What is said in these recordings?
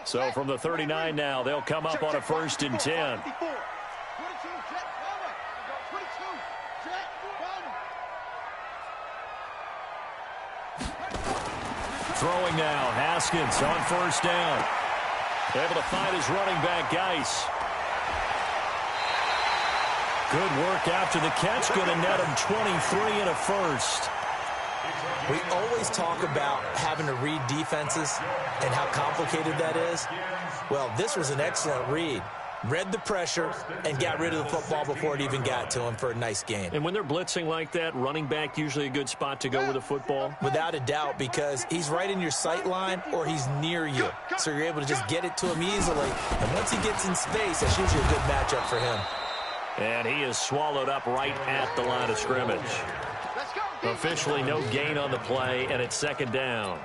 So from the 39 now, they'll come up on a 1st and 10. Throwing now, Haskins on 1st down. Able to find his running back, Geis. Good work after the catch. Going to net him 23 and a 1st. We always talk about having to read defenses and how complicated that is. Well, this was an excellent read. Read the pressure and got rid of the football before it even got to him for a nice gain. And when they're blitzing like that, running back usually a good spot to go with the football? Without a doubt, because he's right in your sight line or he's near you. So you're able to just get it to him easily. And once he gets in space, that's usually a good matchup for him. And he is swallowed up right at the line of scrimmage. Officially no gain on the play, and it's 2nd down.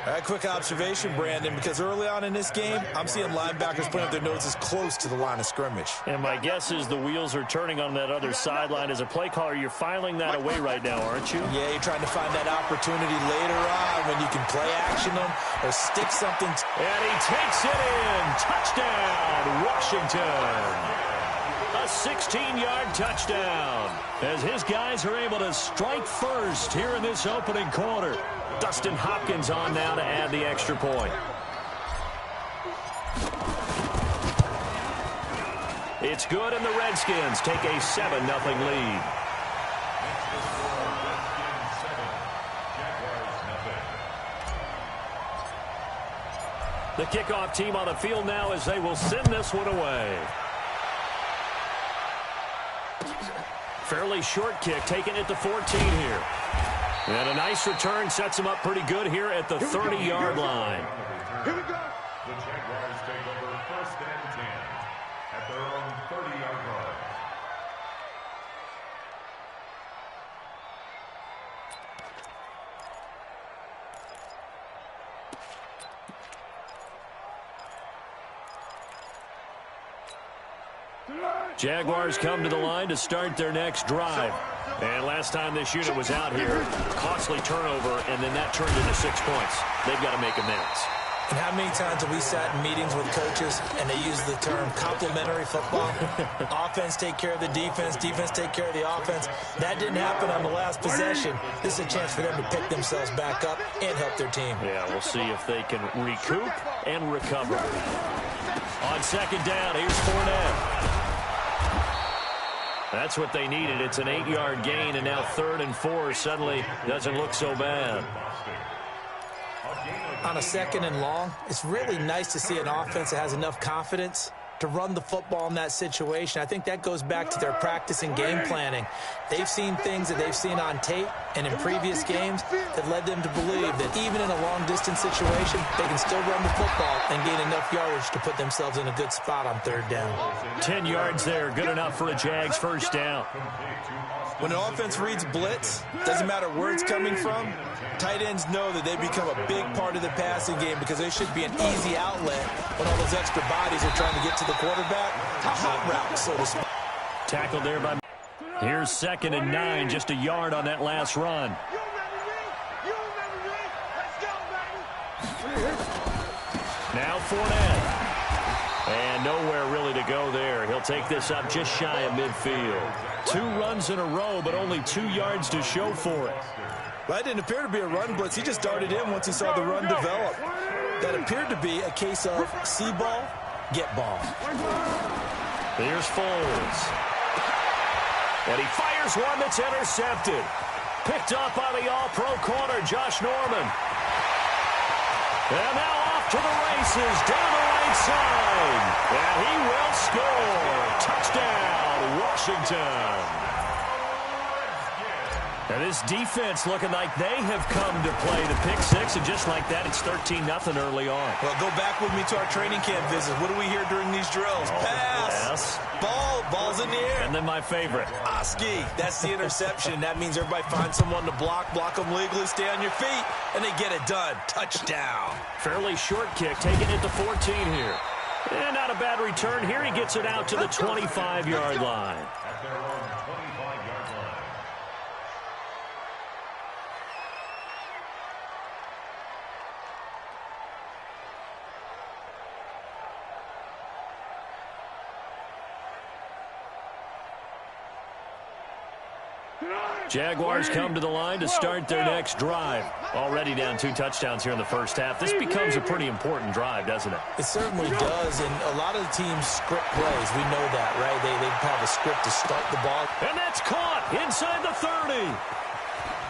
A quick observation, Brandon, because early on in this game, I'm seeing linebackers putting up their noses close to the line of scrimmage. And my guess is the wheels are turning on that other sideline. As a play caller, you're filing that away right now, aren't you? Yeah, you're trying to find that opportunity later on when you can play action them or stick something. And he takes it in. Touchdown, Washington. A 16-yard touchdown as his guys are able to strike first here in this opening quarter. Dustin Hopkins on now to add the extra point. It's good, and the Redskins take a 7-0 lead. The kickoff team on the field now as they will send this one away. Fairly short kick, taking it to 14 here. And a nice return sets him up pretty good here at the 30-yard line. Here we go. The Jaguars take over 1st and 10 at their own 30-yard line. Jaguars come to the line to start their next drive. And last time this unit was out here, costly turnover, and then that turned into 6 points. They've got to make amends. And how many times have we sat in meetings with coaches and they use the term complementary football? Offense take care of the defense, defense take care of the offense. That didn't happen on the last possession. This is a chance for them to pick themselves back up and help their team. Yeah, we'll see if they can recoup and recover. On 2nd down, here's Fournette. That's what they needed. It's an 8-yard gain, and now 3rd and 4 suddenly doesn't look so bad. On a 2nd and long, it's really nice to see an offense that has enough confidence to run the football in that situation. I think that goes back to their practice and game planning. They've seen things that they've seen on tape and in previous games that led them to believe that even in a long-distance situation, they can still run the football and gain enough yardage to put themselves in a good spot on 3rd down. 10 yards there, good enough for a Jags 1st down. When an offense reads blitz, doesn't matter where it's coming from, tight ends know that they become a big part of the passing game because they should be an easy outlet when all those extra bodies are trying to get to the quarterback. A hot route, so to speak. Tackled there by... Here's 2nd and 9, just a yard on that last run. Now Fournette. And nowhere really to go there. He'll take this up just shy of midfield. 2 runs in a row, but only 2 yards to show for it. That didn't appear to be a run blitz. He just darted in once he saw the run develop. That appeared to be a case of see ball, get ball. Here's Foles. And he fires one that's intercepted. Picked up by the all-pro corner, Josh Norman. And now off to the races, down the right side. And he will score. Touchdown, Washington. And this defense looking like they have come to play the pick 6, and just like that, it's 13-0 early on. Well, go back with me to our training camp visit. What do we hear during these drills? Pass. Yes. Ball's in the air. And then my favorite. Oski, that's the interception. That means everybody finds someone to block them legally, stay on your feet, and they get it done. Touchdown. Fairly short kick, taking it to 14 here. And not a bad return here. He gets it out to the 25-yard line. Jaguars come to the line to start their next drive. Already down 2 touchdowns here in the first half. This becomes a pretty important drive, doesn't it? It certainly does, and a lot of the teams script plays. We know that, right? They have a script to start the ball. And that's caught inside the 30.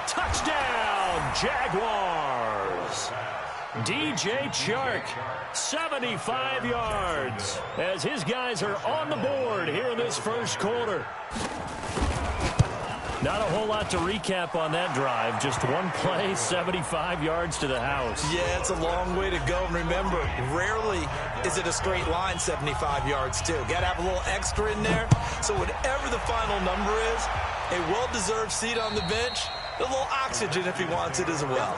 Touchdown, Jaguars. DJ Chark, 75 yards, as his guys are on the board here in this first quarter. Not a whole lot to recap on that drive. Just one play, 75 yards to the house. Yeah, it's a long way to go. And remember, rarely is it a straight line 75 yards, too. Got to have a little extra in there. So whatever the final number is, a well-deserved seat on the bench, a little oxygen if he wants it as well.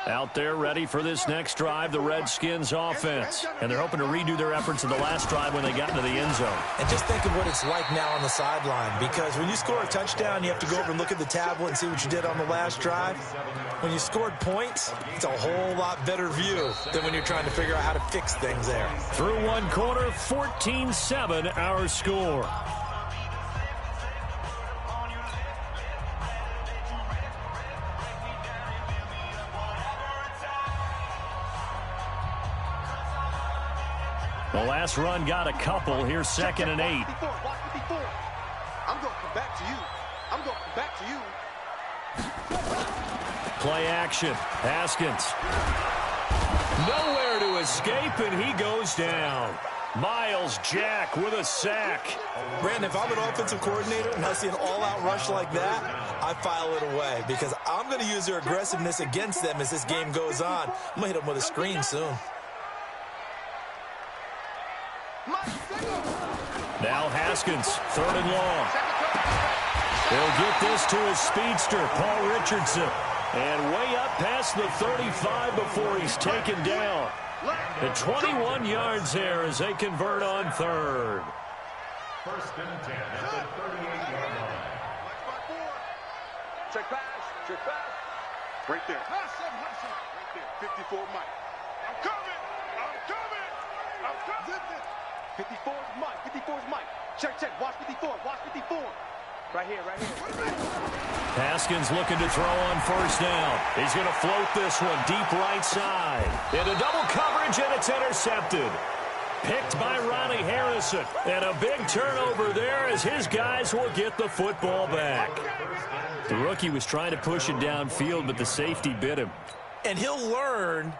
Out there ready for this next drive, the Redskins offense. And they're hoping to redo their efforts in the last drive when they got into the end zone. And just think of what it's like now on the sideline, because when you score a touchdown, you have to go over and look at the tablet and see what you did on the last drive. When you scored points, it's a whole lot better view than when you're trying to figure out how to fix things there. Through one quarter, 14-7 our score. The last run got a couple. Here's 2nd and 8. I'm going to come back to you. I'm going to come back to you. Play action. Haskins. Nowhere to escape, and he goes down. Miles Jack with a sack. Brandon, if I'm an offensive coordinator and I see an all-out rush like that, I file it away because I'm going to use their aggressiveness against them as this game goes on. I'm going to hit them with a screen soon. Now Haskins, 3rd and long. He'll get this to his speedster, Paul Richardson. And way up past the 35 before he's taken down. At 21 yards there as they convert on 3rd. 1st and 10 at the 38-yard line. Check pass. Check pass. Right there. Right there. 54 Mike. I'm coming. I'm coming. I'm coming. 54 is Mike. 54 is Mike. Check, check. Watch 54. Watch 54. Right here, right here. Haskins looking to throw on 1st down. He's going to float this one deep right side. Into double coverage, and it's intercepted. Picked by Ronnie Harrison. And a big turnover there as his guys will get the football back. The rookie was trying to push it downfield, but the safety bit him. And he'll learn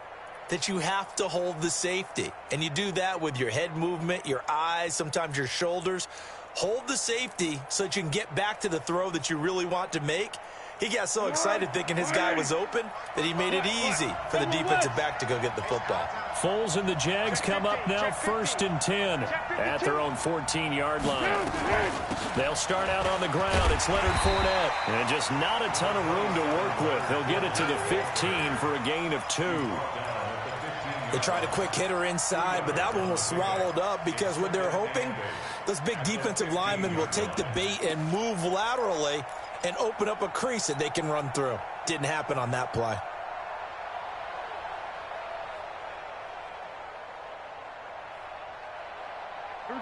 that you have to hold the safety. And you do that with your head movement, your eyes, sometimes your shoulders. Hold the safety so that you can get back to the throw that you really want to make. He got so excited thinking his guy was open that he made it easy for the defensive back to go get the football. Foles and the Jags come up now 1st and 10 at their own 14-yard line. They'll start out on the ground. It's Leonard Fournette. And just not a ton of room to work with. He'll get it to the 15 for a gain of 2. They tried a quick hitter inside, but that one was swallowed up because what they're hoping, those big defensive linemen will take the bait and move laterally and open up a crease that they can run through. Didn't happen on that play.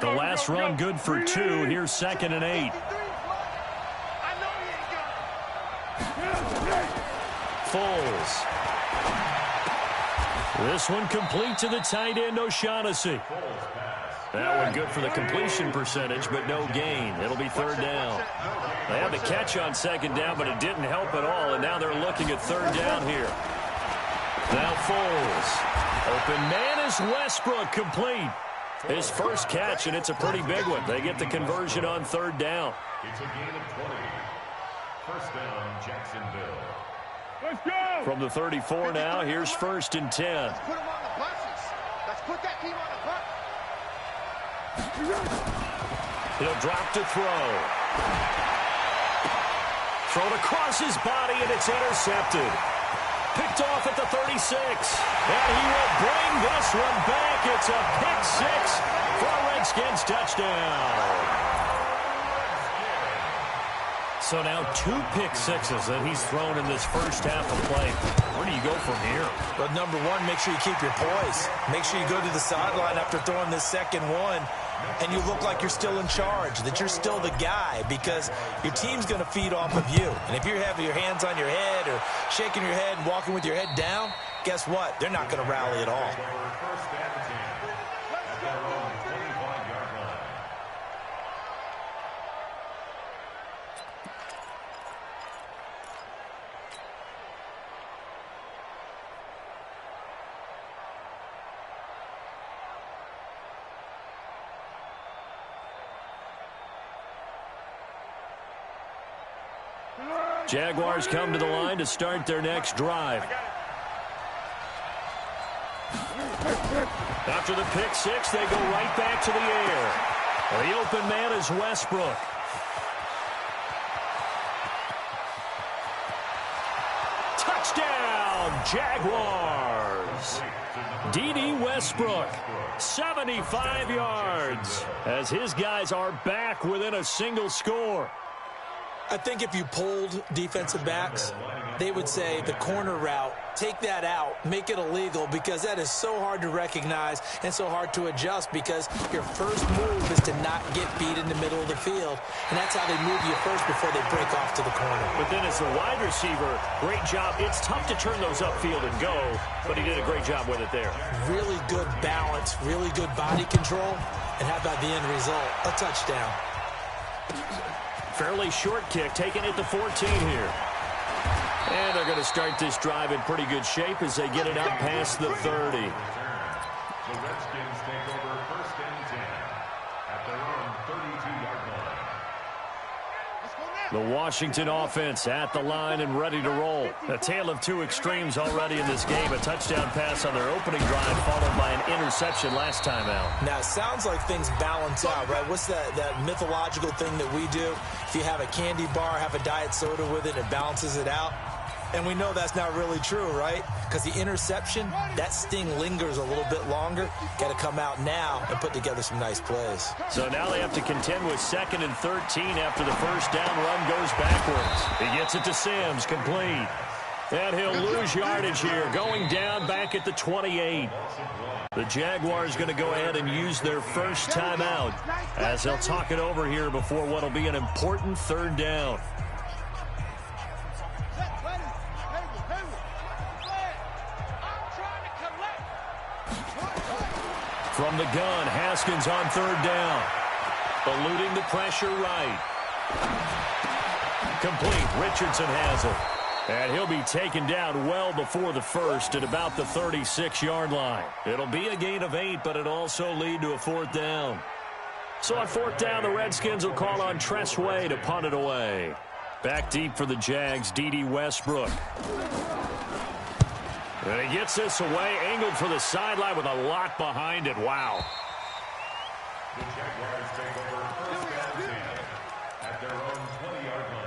The last run good for 2. Here's 2nd and 8. Foles. This one complete to the tight end, O'Shaughnessy. That one good for the completion percentage, but no gain. It'll be 3rd down. They had the catch on 2nd down, but it didn't help at all, and now they're looking at 3rd down here. Now Foles. Open man is Westbrook, complete. His first catch, and it's a pretty big one. They get the conversion on 3rd down. It's a gain of 20. 1st down, Jacksonville. Let's go. From the 34 now, here's 1st and 10. Let's put him on the buses. Let's put that team on the bus. He'll drop to throw. Thrown across his body, and it's intercepted. Picked off at the 36. And he will bring this one back. It's a pick 6 for a Redskins touchdown. So now 2 pick sixes that he's thrown in this first half of play. Where do you go from here? Well, number one, make sure you keep your poise. Make sure you go to the sideline after throwing this second one, and you look like you're still in charge, that you're still the guy, because your team's going to feed off of you. And if you're having your hands on your head or shaking your head and walking with your head down, guess what? They're not going to rally at all. Jaguars come to the line to start their next drive. After the pick six, they go right back to the air. The open man is Westbrook. Touchdown, Jaguars. D.D. Westbrook, 75 yards, as his guys are back within a single score. I think if you polled defensive backs, they would say the corner route, take that out, make it illegal, because that is so hard to recognize and so hard to adjust, because your first move is to not get beat in the middle of the field, and that's how they move you first before they break off to the corner. But then as a wide receiver, great job. It's tough to turn those upfield and go, but he did a great job with it there. Really good balance, really good body control, and how about the end result? A touchdown. Fairly short kick, taking it to 14 here. And they're going to start this drive in pretty good shape as they get it out past the 30. The Redskins take over first and 10 at their own 32-yard line. The Washington offense at the line and ready to roll. A tale of two extremes already in this game. A touchdown pass on their opening drive followed by an interception last time out. Now, it sounds like things balance out, right? What's that mythological thing that we do? If you have a candy bar, have a diet soda with it, it balances it out. And we know that's not really true, right? Because the interception, that sting lingers a little bit longer. Got to come out now and put together some nice plays. So now they have to contend with 2nd and 13 after the first down run goes backwards. He gets it to Sims, complete. And he'll lose yardage here, going down back at the 28. The Jaguars going to go ahead and use their first timeout as they'll talk it over here before what will be an important 3rd down. From the gun, Haskins on 3rd down. Eluding the pressure right. Complete. Richardson has it. And he'll be taken down well before the first at about the 36-yard line. It'll be a gain of 8, but it'll also lead to a 4th down. So on 4th down, the Redskins will call on Tress Way to punt it away. Back deep for the Jags, D.D. Westbrook. And he gets this away, angled for the sideline with a lot behind it. Wow. The Jaguars take over first and 10 at their own 20-yard line.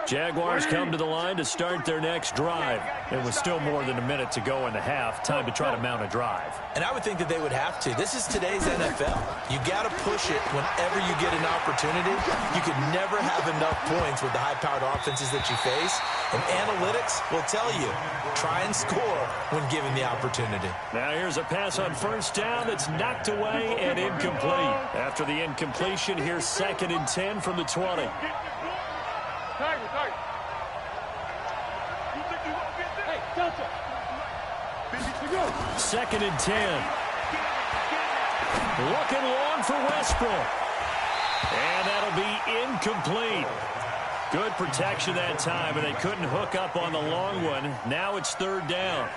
Jaguars come to the line to start their next drive. And with still more than a minute to go in the half, time to try to mount a drive. And I would think that they would have to. This is today's NFL. You got to push it whenever you get an opportunity. You could never have enough points with the high-powered offenses that you face. And analytics will tell you, try and score when given the opportunity. Now here's a pass on 1st down that's knocked away and incomplete. After the incompletion, here's 2nd and 10 from the 20. Second and 10. Looking long for Westbrook. And that'll be incomplete. Good protection that time, and they couldn't hook up on the long one. Now it's 3rd down.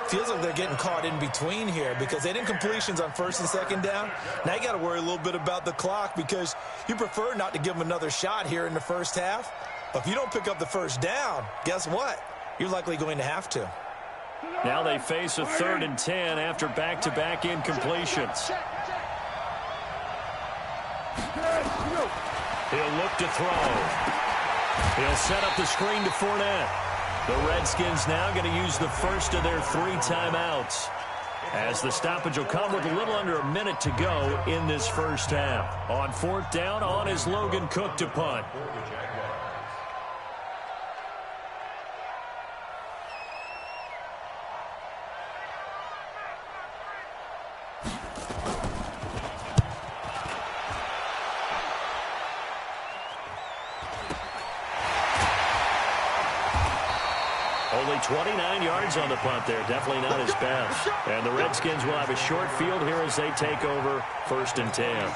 Feels like they're getting caught in between here because they didn't completions on 1st and 2nd down. Now you got to worry a little bit about the clock because you prefer not to give them another shot here in the first half. But if you don't pick up the 1st down, guess what? You're likely going to have to. Now they face a 3rd and 10 after back-to-back incompletions. He'll look to throw. He'll set up the screen to Fournette. The Redskins now going to use the first of their 3 timeouts, as the stoppage will come with a little under a minute to go in this first half. On 4th down, on is Logan Cook to punt. Only 29 yards on the punt there. Definitely not his best. And the Redskins will have a short field here as they take over 1st and 10.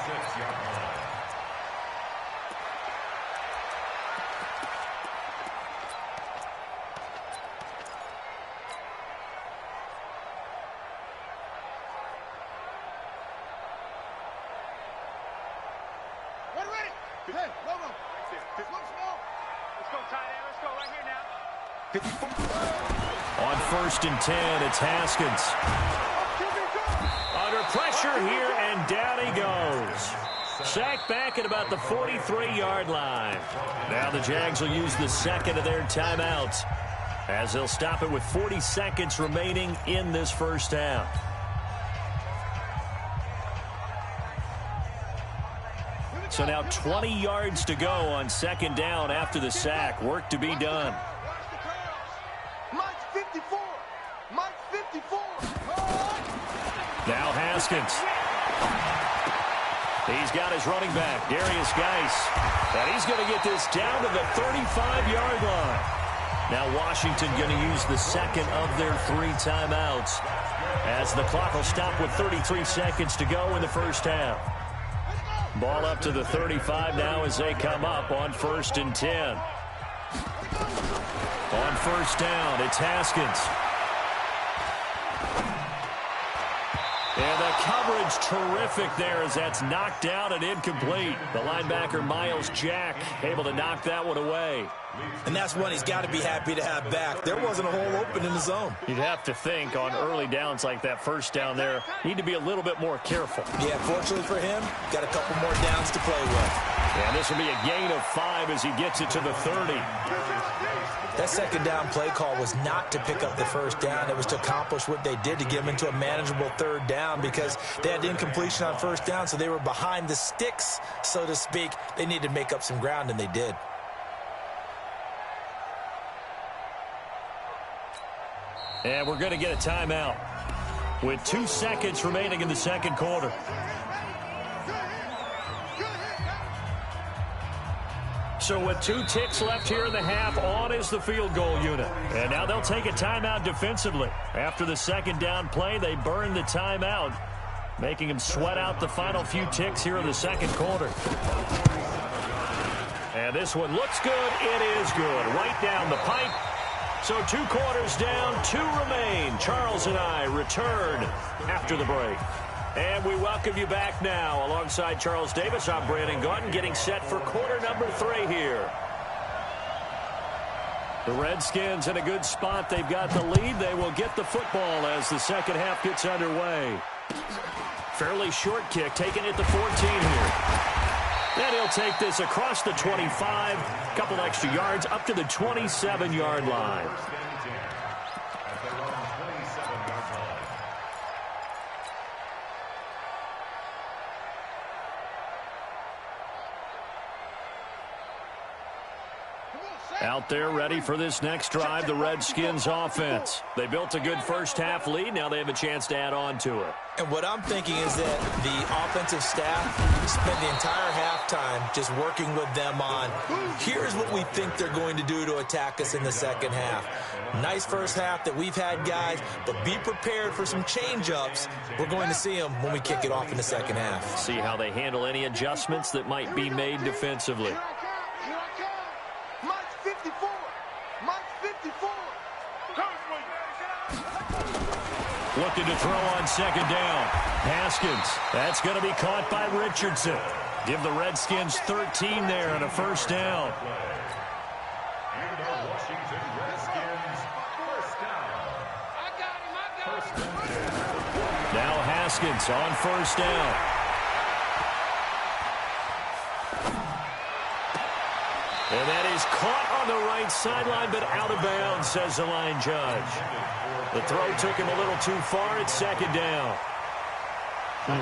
On 1st and 10, it's Haskins. Under pressure here, and down he goes. Sacked back at about the 43-yard line. Now the Jags will use the second of their timeouts, as they'll stop it with 40 seconds remaining in this first half. So now 20 yards to go on 2nd down after the sack. Work to be done. Now Haskins. He's got his running back, Darius Geis. And he's going to get this down to the 35-yard line. Now Washington going to use the second of their 3 timeouts, as the clock will stop with 33 seconds to go in the first half. Ball up to the 35 now as they come up on 1st and 10. On 1st down, it's Haskins. And the coverage terrific there as that's knocked out and incomplete. The linebacker, Miles Jack, able to knock that one away. And that's one he's got to be happy to have back. There wasn't a hole open in the zone. You'd have to think on early downs like that 1st down there, need to be a little bit more careful. Yeah, fortunately for him, got a couple more downs to play with. And this will be a gain of 5 as he gets it to the 30. That 2nd down play call was not to pick up the 1st down. It was to accomplish what they did, to get them into a manageable 3rd down, because they had incompletion on 1st down, so they were behind the sticks, so to speak. They needed to make up some ground, and they did. And we're going to get a timeout with 2 seconds remaining in the 2nd quarter. So with 2 ticks left here in the half, on is the field goal unit. And now they'll take a timeout defensively. After the 2nd down play, they burn the timeout, making them sweat out the final few ticks here in the 2nd quarter. And this one looks good. It is good. Right down the pipe. So 2 quarters down, 2 remain. Charles and I return after the break. And we welcome you back now. Alongside Charles Davis, I'm Brandon Gaudin, getting set for quarter number 3 here. The Redskins in a good spot. They've got the lead. They will get the football as the 2nd half gets underway. Fairly short kick, taken at the 14 here. Then he'll take this across the 25, couple extra yards, up to the 27-yard line. Out there ready for this next drive, the Redskins offense. They built a good first half lead. Now they have a chance to add on to it. And what I'm thinking is that the offensive staff spent the entire halftime just working with them on, here's what we think they're going to do to attack us in the 2nd half. Nice first half that we've had, guys, but be prepared for some change-ups. We're going to see them when we kick it off in the 2nd half. See how they handle any adjustments that might be made defensively. Looking to throw on 2nd down. Haskins. That's going to be caught by Richardson. Give the Redskins 13 there on a 1st down. Now Haskins on 1st down. And that is caught on the right sideline, but out of bounds, says the line judge. The throw took him a little too far. It's second down.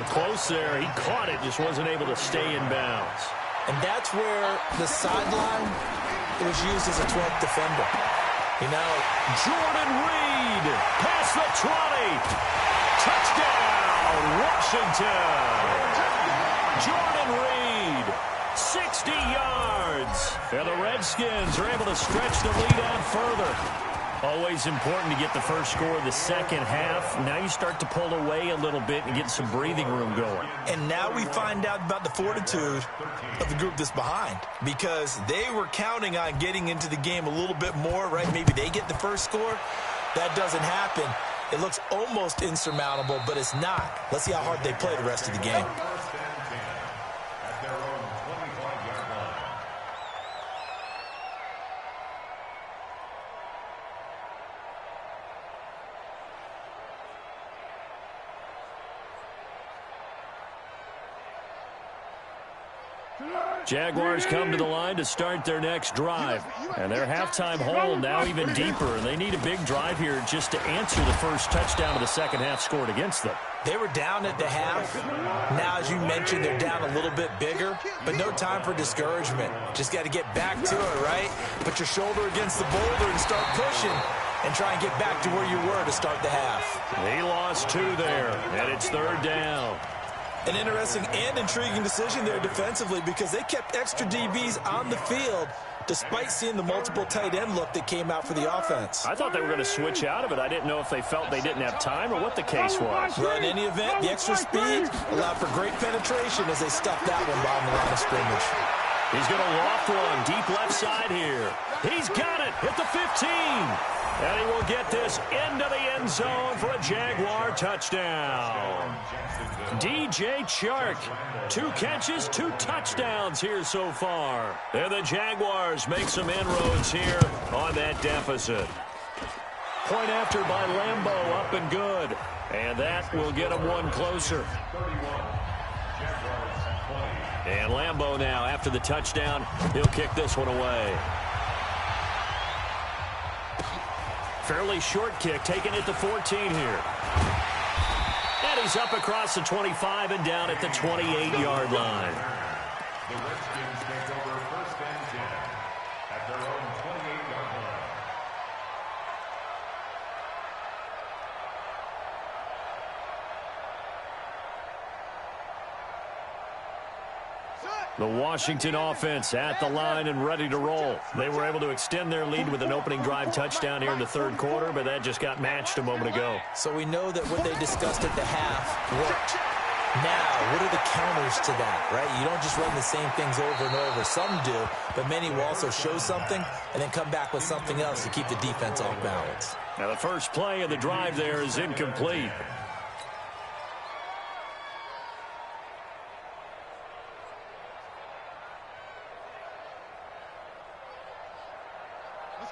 Close there. He caught it, just wasn't able to stay in bounds. And that's where the sideline was used as a 12th defender. You know, Jordan Reed past the 20. Touchdown, Washington. Jordan Reed, 60 yards. And the Redskins are able to stretch the lead out further. Always important to get the first score of the second half. Now you start to pull away a little bit and get some breathing room going. And now we find out about the fortitude of the group that's behind, because they were counting on getting into the game a little bit more, right? Maybe they get the first score. That doesn't happen. It looks almost insurmountable, but it's not. Let's see how hard they play the rest of the game. Jaguars come to the line to start their next drive. And their halftime hole now even deeper. And they need a big drive here just to answer the first touchdown of the second half scored against them. They were down at the half. Now, as you mentioned, they're down a little bit bigger, but no time for discouragement. Just got to get back to it, right? Put your shoulder against the boulder and start pushing and try and get back to where you were to start the half. He lost 2 there, and it's third down. An interesting and intriguing decision there defensively, because they kept extra DBs on the field despite seeing the multiple tight end look that came out for the offense. I thought they were going to switch out of it. I didn't know if they felt they didn't have time or what the case was. Well, in any event, the extra speed allowed for great penetration as they stuffed that one behind the line of scrimmage. He's going to loft one deep left side here. He's got it at the 15. And he will get this into the end zone for a Jaguar touchdown. DJ Chark, 2 catches, 2 touchdowns here so far. And the Jaguars make some inroads here on that deficit. Point after by Lambeau, up and good. And that will get them one closer. And Lambeau now, after the touchdown, he'll kick this one away. Fairly short kick, taken at the 14 here. And he's up across the 25 and down at the 28-yard line. The Redskins take over first and 10 at their own 28-yard line. The Washington offense at the line and ready to roll. They were able to extend their lead with an opening drive touchdown here in the third quarter, but that just got matched a moment ago. So we know that what they discussed at the half worked. Now, what are the counters to that, right? You don't just run the same things over and over. Some do, but many will also show something and then come back with something else to keep the defense off balance. Now, the first play of the drive there is incomplete.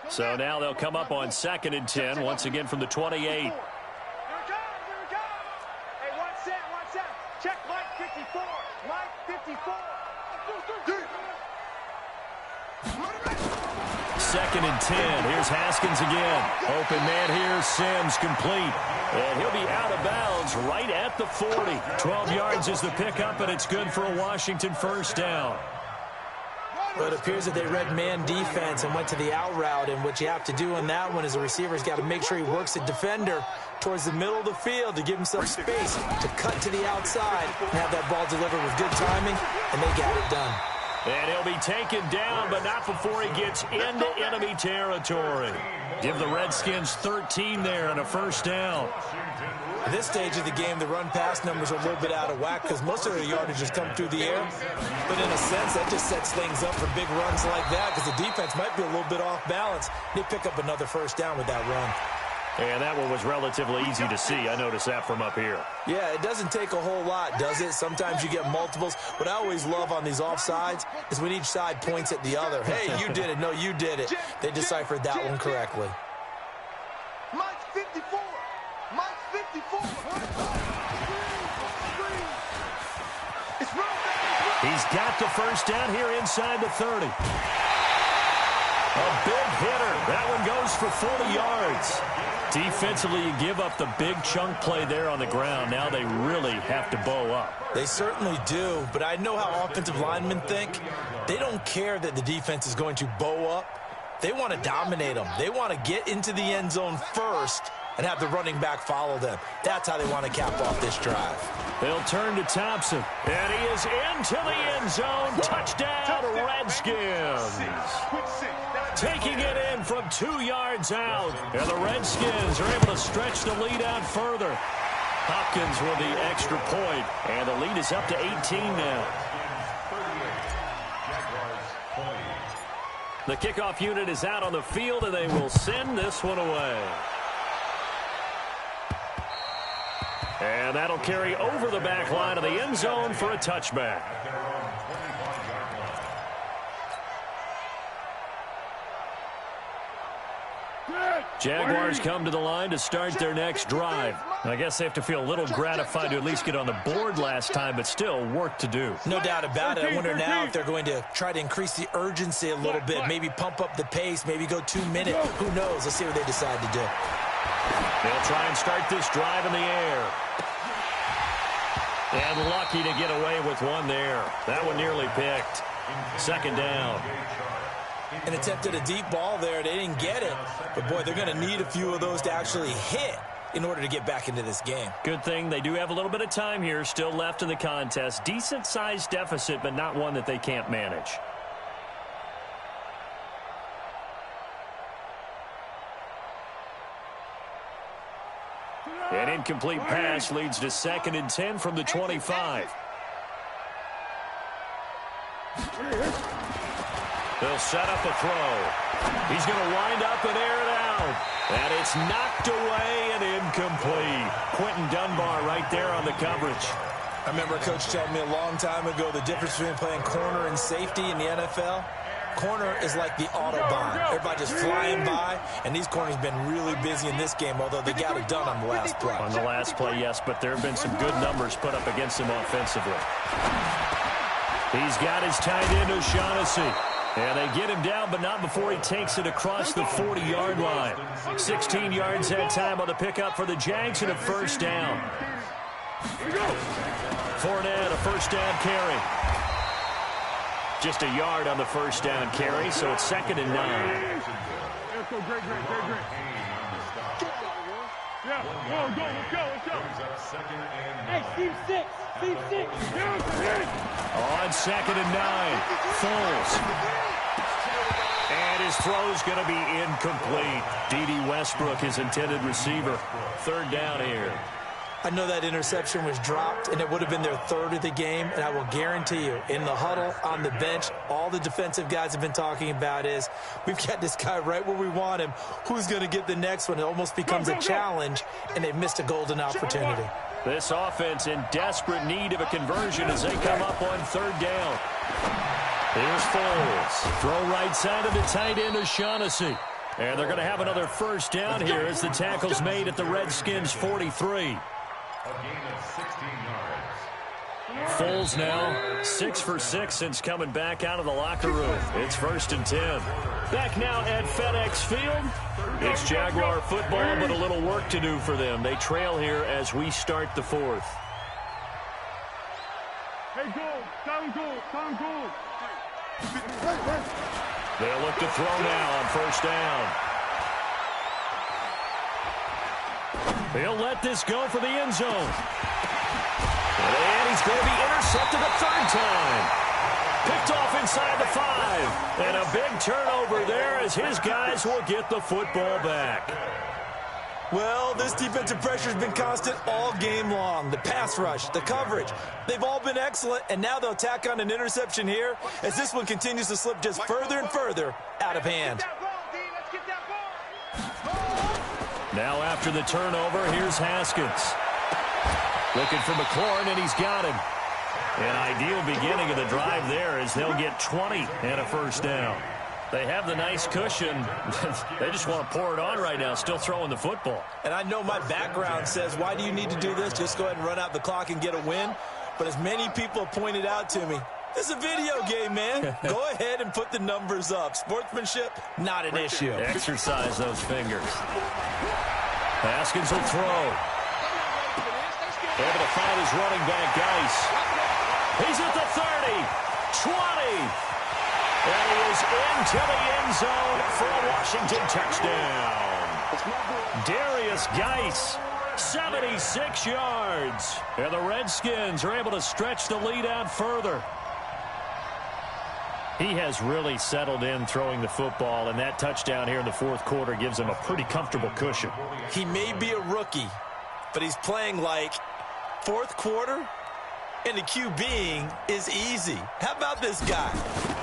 So now they'll come up on 2nd and 10, once again from the 28. Here we go. Hey, one set. Check Mike 54. Mike 54. 2nd and 10. Here's Haskins again. Open man here. Sims complete. And he'll be out of bounds right at the 40. 12 yards is the pickup, and it's good for a Washington first down. Well, it appears that they read man defense and went to the out route, and what you have to do on that one is the receiver's got to make sure he works the defender towards the middle of the field to give himself space to cut to the outside and have that ball delivered with good timing, and they got it done. And he'll be taken down, but not before he gets into enemy territory. Give the Redskins 13 there and a first down. At this stage of the game, the run-pass numbers are a little bit out of whack because most of their yardage has come through the air. But in a sense, that just sets things up for big runs like that because the defense might be a little bit off balance. They pick up another first down with that run. And that one was relatively easy to see. I noticed that from up here. Yeah, it doesn't take a whole lot, does it? Sometimes you get multiples. What I always love on these offsides is when each side points at the other. Hey, you did it. No, you did it. They deciphered that one correctly. Mike's 54. Mike's 54. He's got the first down here inside the 30. A big hitter. That one goes for 40 yards. Defensively, you give up the big chunk play there on the ground. Now they really have to bow up. They certainly do, but I know how offensive linemen think. They don't care that the defense is going to bow up. They want to dominate them. They want to get into the end zone first and have the running back follow them. That's how they want to cap off this drive. They'll turn to Thompson, and he is into the end zone. Touchdown, Redskins. Taking it in from 2 yards out, and the Redskins are able to stretch the lead out further. Hopkins with the extra point, and the lead is up to 18 now. The kickoff unit is out on the field, and they will send this one away. And that'll carry over the back line of the end zone for a touchback. Jaguars come to the line to start their next drive. I guess they have to feel a little gratified to at least get on the board last time, but still work to do. No doubt about it. I wonder now if they're going to try to increase the urgency a little bit, maybe pump up the pace, maybe go 2 minutes. Who knows? Let's see what they decide to do. They'll try and start this drive in the air. And lucky to get away with one there. That one nearly picked. Second down. And attempted a deep ball there. They didn't get it. But, boy, they're going to need a few of those to actually hit in order to get back into this game. Good thing they do have a little bit of time here still left in the contest. Decent-sized deficit, but not one that they can't manage. An incomplete pass leads to 2nd and 10 from the 25. They'll set up a throw. He's going to wind up and air it out. And it's knocked away and incomplete. Quentin Dunbar right there on the coverage. I remember a coach telling me a long time ago the difference between playing corner and safety in the NFL. Corner is like the Autobahn. Everybody just flying by, and these corners have been really busy in this game, although they got it done on the last play. On the last play, yes, but there have been some good numbers put up against him offensively. He's got his tight end, O'Shaughnessy. And they get him down, but not before he takes it across the 40-yard line. 16 yards that time on the pickup for the Jags and a first down. Fournette, a first down carry. Just a yard on the first down carry, so it's 2nd and 9. Let's go, great. Yeah, let's go. Hey, Steve 6. On 2nd and 9, Foles. And his throw's going to be incomplete. D.D. Westbrook, his intended receiver. 3rd down here. I know that interception was dropped, and it would have been their 3rd of the game, and I will guarantee you, in the huddle, on the bench, all the defensive guys have been talking about is, we've got this guy right where we want him. Who's going to get the next one? It almost becomes a challenge, and they've missed a golden opportunity. This offense in desperate need of a conversion as they come up on 3rd down. Here's Foles. Throw right side of the tight end, O'Shaughnessy. And they're going to have another first down here as the tackle's made at the Redskins' 43. A gain of 16 yards. Foles now 6 for 6 since coming back out of the locker room. It's 1st and 10. Back now at FedEx Field. It's Jaguar football, but a little work to do for them. They trail here as we start the 4th. Hey, sound good. They'll look to throw now on 1st down. He'll let this go for the end zone. And he's going to be intercepted a 3rd time. Picked off inside the 5. And a big turnover there as his guys will get the football back. Well, this defensive pressure has been constant all game long. The pass rush, the coverage, they've all been excellent, and now they'll tack on an interception here as this one continues to slip just further and further out of hand. Now after the turnover, here's Haskins. Looking for McLaurin, and he's got him. An ideal beginning of the drive there as they'll get 20 and a first down. They have the nice cushion. They just want to pour it on right now, still throwing the football. And I know my background says, why do you need to do this? Just go ahead and run out the clock and get a win. But as many people have pointed out to me, This is a video game, man. Go ahead and put the numbers up. Sportsmanship, not an issue. Exercise those fingers. Haskins will throw. Able to find his running back, Geis. He's at the 30, 20. And he is into the end zone for a Washington touchdown. Darius Geis, 76 yards. And the Redskins are able to stretch the lead out further. He has really settled in throwing the football, and that touchdown here in the fourth quarter gives him a pretty comfortable cushion. He may be a rookie, but he's playing like fourth quarter, and the QBing is easy. How about this guy?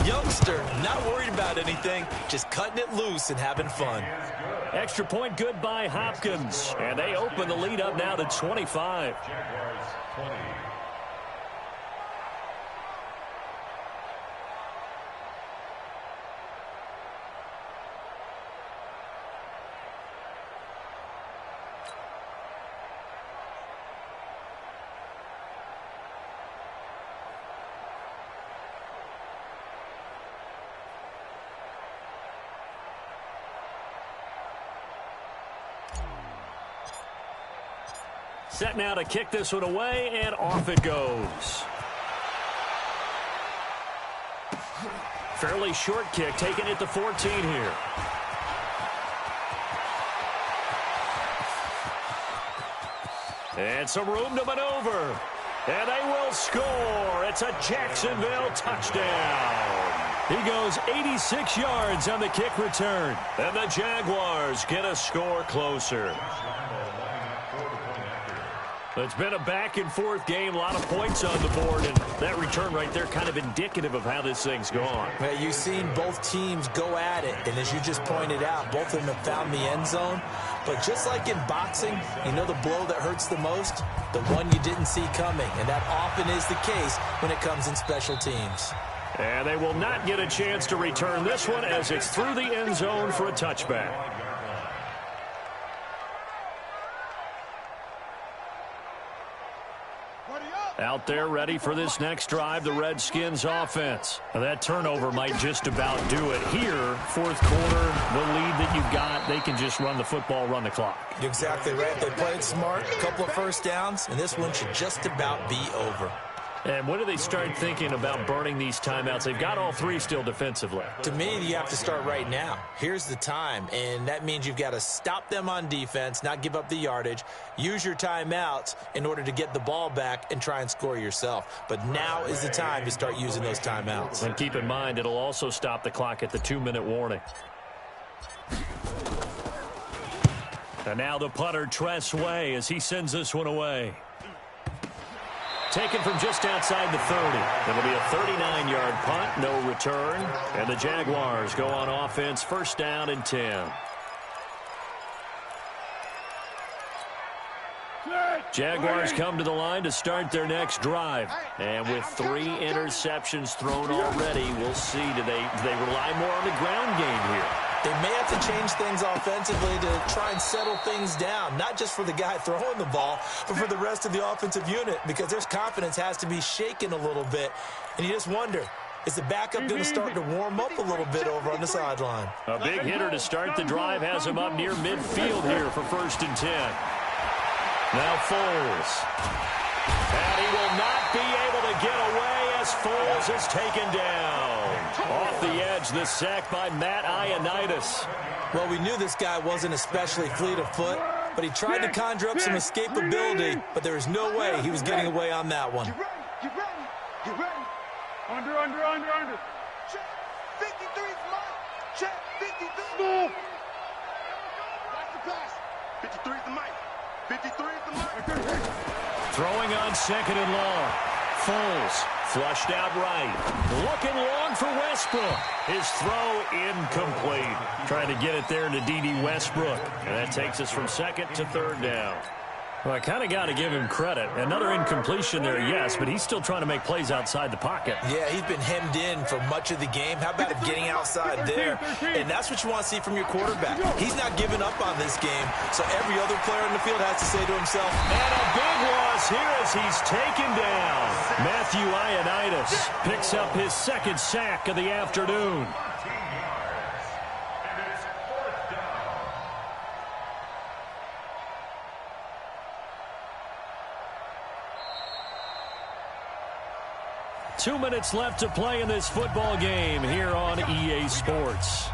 Youngster, not worried about anything, just cutting it loose and having fun. Extra point good by Hopkins, and they open the lead up now to 25. Jaguars 20. Set now to kick this one away, and off it goes. Fairly short kick, taking it to 14 here. And some room to maneuver. And they will score. It's a Jacksonville touchdown. He goes 86 yards on the kick return. And the Jaguars get a score closer. It's been a back-and-forth game, a lot of points on the board, and that return right there kind of indicative of how this thing's gone. Well, you've seen both teams go at it, and as you just pointed out, both of them have found the end zone. But just like in boxing, you know the blow that hurts the most? The one you didn't see coming, and that often is the case when it comes in special teams. And they will not get a chance to return this one as it's through the end zone for a touchback. Out there ready for this next drive, the Redskins offense. Now that turnover might just about do it. Here, fourth quarter, the lead that you've got, they can just run the football, run the clock. You're exactly right. They played smart, a couple of first downs, and this one should just about be over. And when do they start thinking about burning these timeouts? They've got all three still defensively. To me, you have to start right now. Here's the time, and that means you've got to stop them on defense, not give up the yardage, use your timeouts in order to get the ball back and try and score yourself. But now is the time to start using those timeouts. And keep in mind, it'll also stop the clock at the 2-minute warning. And now the punter, Tress Way, as he sends this one away. Taken from just outside the 30. It'll be a 39-yard punt, no return. And the Jaguars go on offense, first down and 10. Jaguars come to the line to start their next drive. And with 3 interceptions thrown already, we'll see, do they rely more on the ground game here? They may have to change things offensively to try and settle things down, not just for the guy throwing the ball, but for the rest of the offensive unit, because their confidence has to be shaken a little bit. And you just wonder, is the backup going to start to warm up a little bit over on the sideline? A big hitter to start the drive has him up near midfield here for first and 10. Now Foles. And he will not be able to get away as Foles is taken down. Off the edge, the sack by Matt Ioannidis. Well, we knew this guy wasn't especially fleet of foot, but he tried to conjure up some escapability, but there is no way he was getting away on that one. Get ready. Under. Check. 53's mine. Check. 53. Move. Watch the pass. 53's the mic. 53's the mic. Throwing on second and long. Foles flushed out right. Looking long for Westbrook. His throw incomplete. Trying to get it there to D.D. Westbrook. And that takes us from second to third down. Well, I kind of got to give him credit. Another incompletion there, yes, but he's still trying to make plays outside the pocket. Yeah, he's been hemmed in for much of the game. How about him getting outside there? And that's what you want to see from your quarterback. He's not giving up on this game, so every other player in the field has to say to himself, and a big loss here as he's taken down. Matthew Ioannidis picks up his second sack of the afternoon. 2 minutes left to play in this football game here on EA Sports.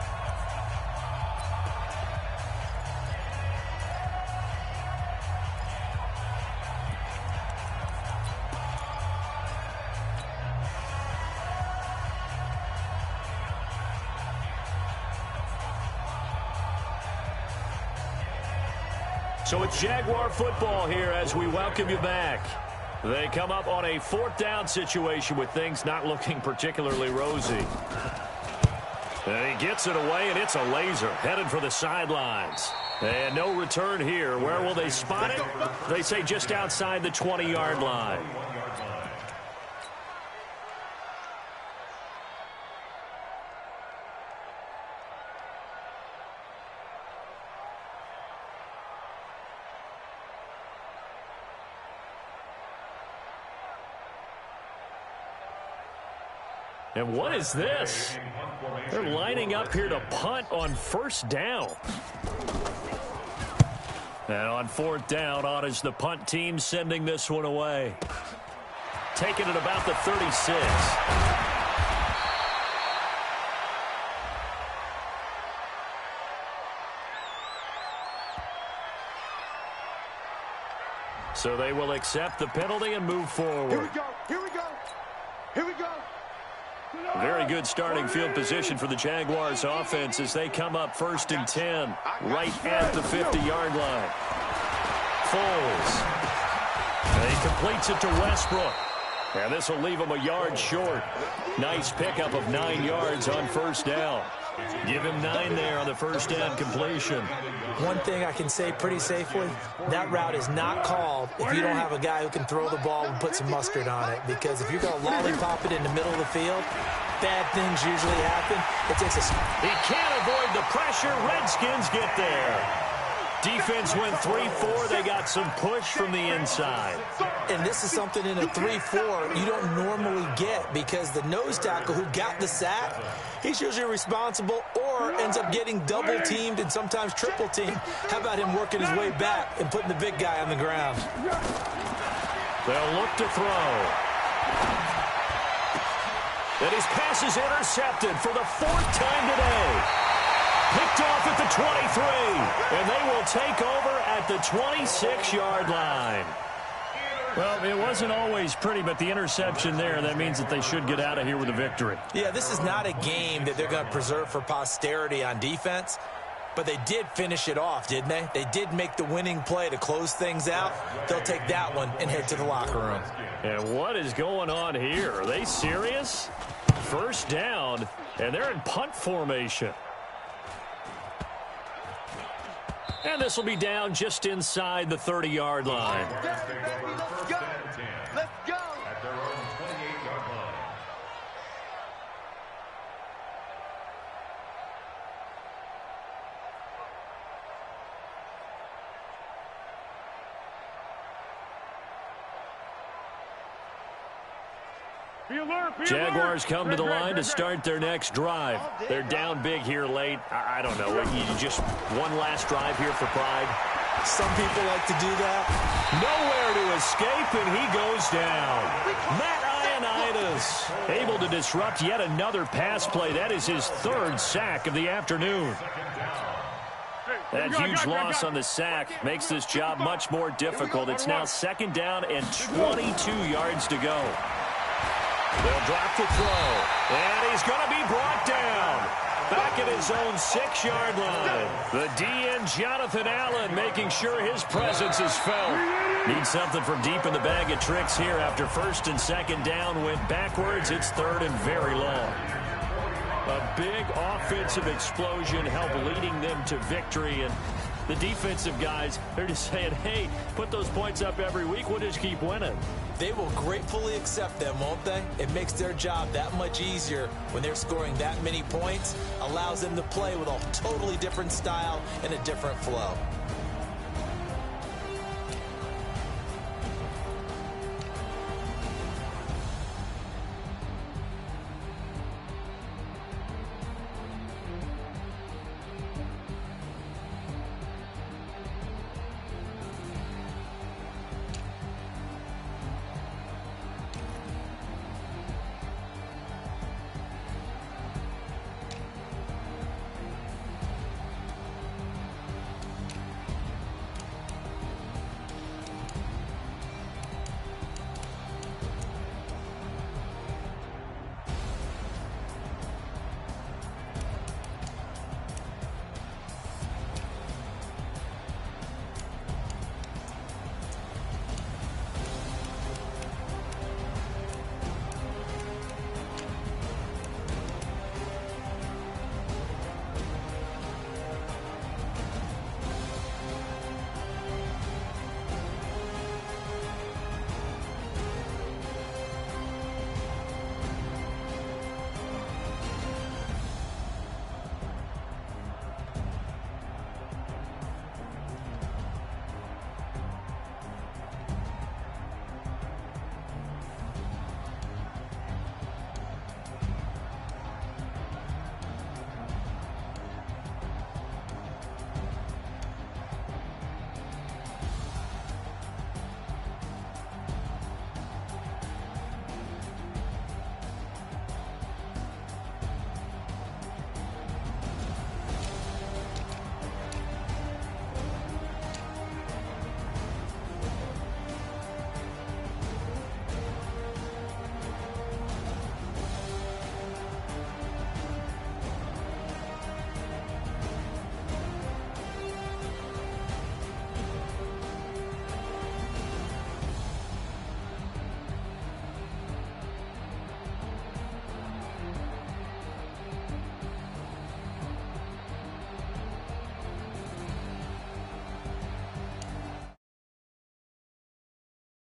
So it's Jaguar football here as we welcome you back. They come up on a fourth down situation with things not looking particularly rosy. And he gets it away, and it's a laser headed for the sidelines. And no return here. Where will they spot it? They say just outside the 20-yard line. And what is this? They're lining up here to punt on first down. And on fourth down, on is the punt team sending this one away. Taking it about the 36. So they will accept the penalty and move forward. Here we go. Here we go. Here we go. Very good starting field position for the Jaguars offense as they come up first and 10 right at the 50-yard line. Foles. And he completes it to Westbrook. And this will leave him a yard short. Nice pickup of 9 yards on first down. Give him 9 there on the first down completion. one thing I can say pretty safely, that route is not called if you don't have a guy who can throw the ball and put some mustard on it. Because if you're going to lollipop it in the middle of the field, bad things usually happen. It takes a... He can't avoid the pressure. Redskins get there. Defense went 3-4. They got some push from the inside. And this is something in a 3-4 you don't normally get because the nose tackle who got the sack, he's usually responsible or ends up getting double-teamed and sometimes triple-teamed. How about him working his way back and putting the big guy on the ground? They'll look to throw. And his pass is intercepted for the 4th time today. Picked off at the 23, and they will take over at the 26-yard line. Well, it wasn't always pretty, but the interception there, that means that they should get out of here with a victory. Yeah, this is not a game that they're going to preserve for posterity on defense, but they did finish it off, didn't they? They did make the winning play to close things out. They'll take that one and head to the locker room. And what is going on here? Are they serious? First down, and they're in punt formation. And this will be down just inside the 30-yard line. Let's go. Let's go. At their own 28-yard line. Jaguars come to the line to start their next drive. They're down big here late. I don't know. You just one last drive here for pride. Some people like to do that. Nowhere to escape, and he goes down. Matt Ioannidis able to disrupt yet another pass play. That is his 3rd sack of the afternoon. That huge loss on the sack makes this job much more difficult. It's now 2nd down and 22 yards to go. They'll drop the throw, and he's going to be brought down. Back at his own 6-yard line. The DN, Jonathan Allen, making sure his presence is felt. Needs something from deep in the bag of tricks here after 1st and 2nd down went backwards. It's 3rd and very long. A big offensive explosion helped leading them to victory, and The defensive guys, they're just saying, hey, put those points up every week. We'll just keep winning. They will gratefully accept them, won't they? It makes their job that much easier when they're scoring that many points. Allows them to play with a totally different style and a different flow.